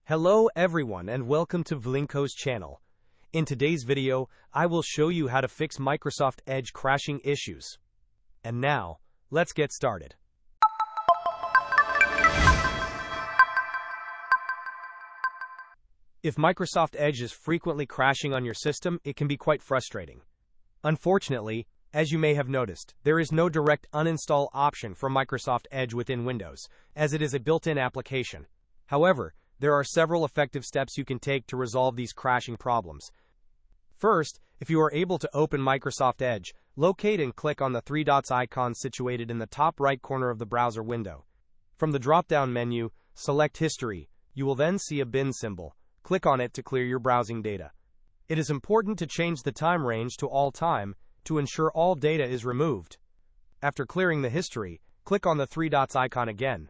Hello everyone and welcome to Vlinkoz channel. In today's video, I will show you how to fix Microsoft Edge crashing issues. And now, let's get started. If Microsoft Edge is frequently crashing on your system, it can be quite frustrating. Unfortunately, as you may have noticed, there is no direct uninstall option for Microsoft Edge within Windows, as it is a built-in application. However, there are several effective steps you can take to resolve these crashing problems. First, if you are able to open Microsoft Edge, locate and click on the three dots icon situated in the top right corner of the browser window. From the drop-down menu, select History. You will then see a bin symbol. Click on it to clear your browsing data. It is important to change the time range to all time to ensure all data is removed. After clearing the history, click on the three dots icon again.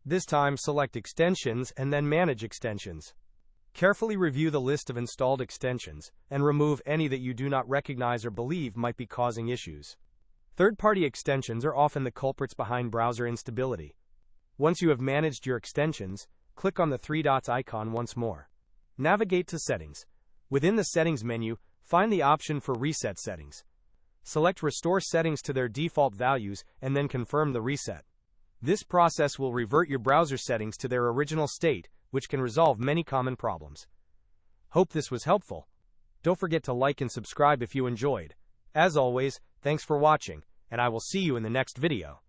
This time, select Extensions and then Manage Extensions. Carefully review the list of installed extensions and remove any that you do not recognize or believe might be causing issues. Third-party extensions are often the culprits behind browser instability. Once you have managed your extensions, click on the three dots icon once more. Navigate to Settings. Within the Settings menu, find the option for Reset Settings. Select Restore Settings to their default values and then confirm the reset. This process will revert your browser settings to their original state, which can resolve many common problems. Hope this was helpful. Don't forget to like and subscribe if you enjoyed. As always, thanks for watching, and I will see you in the next video.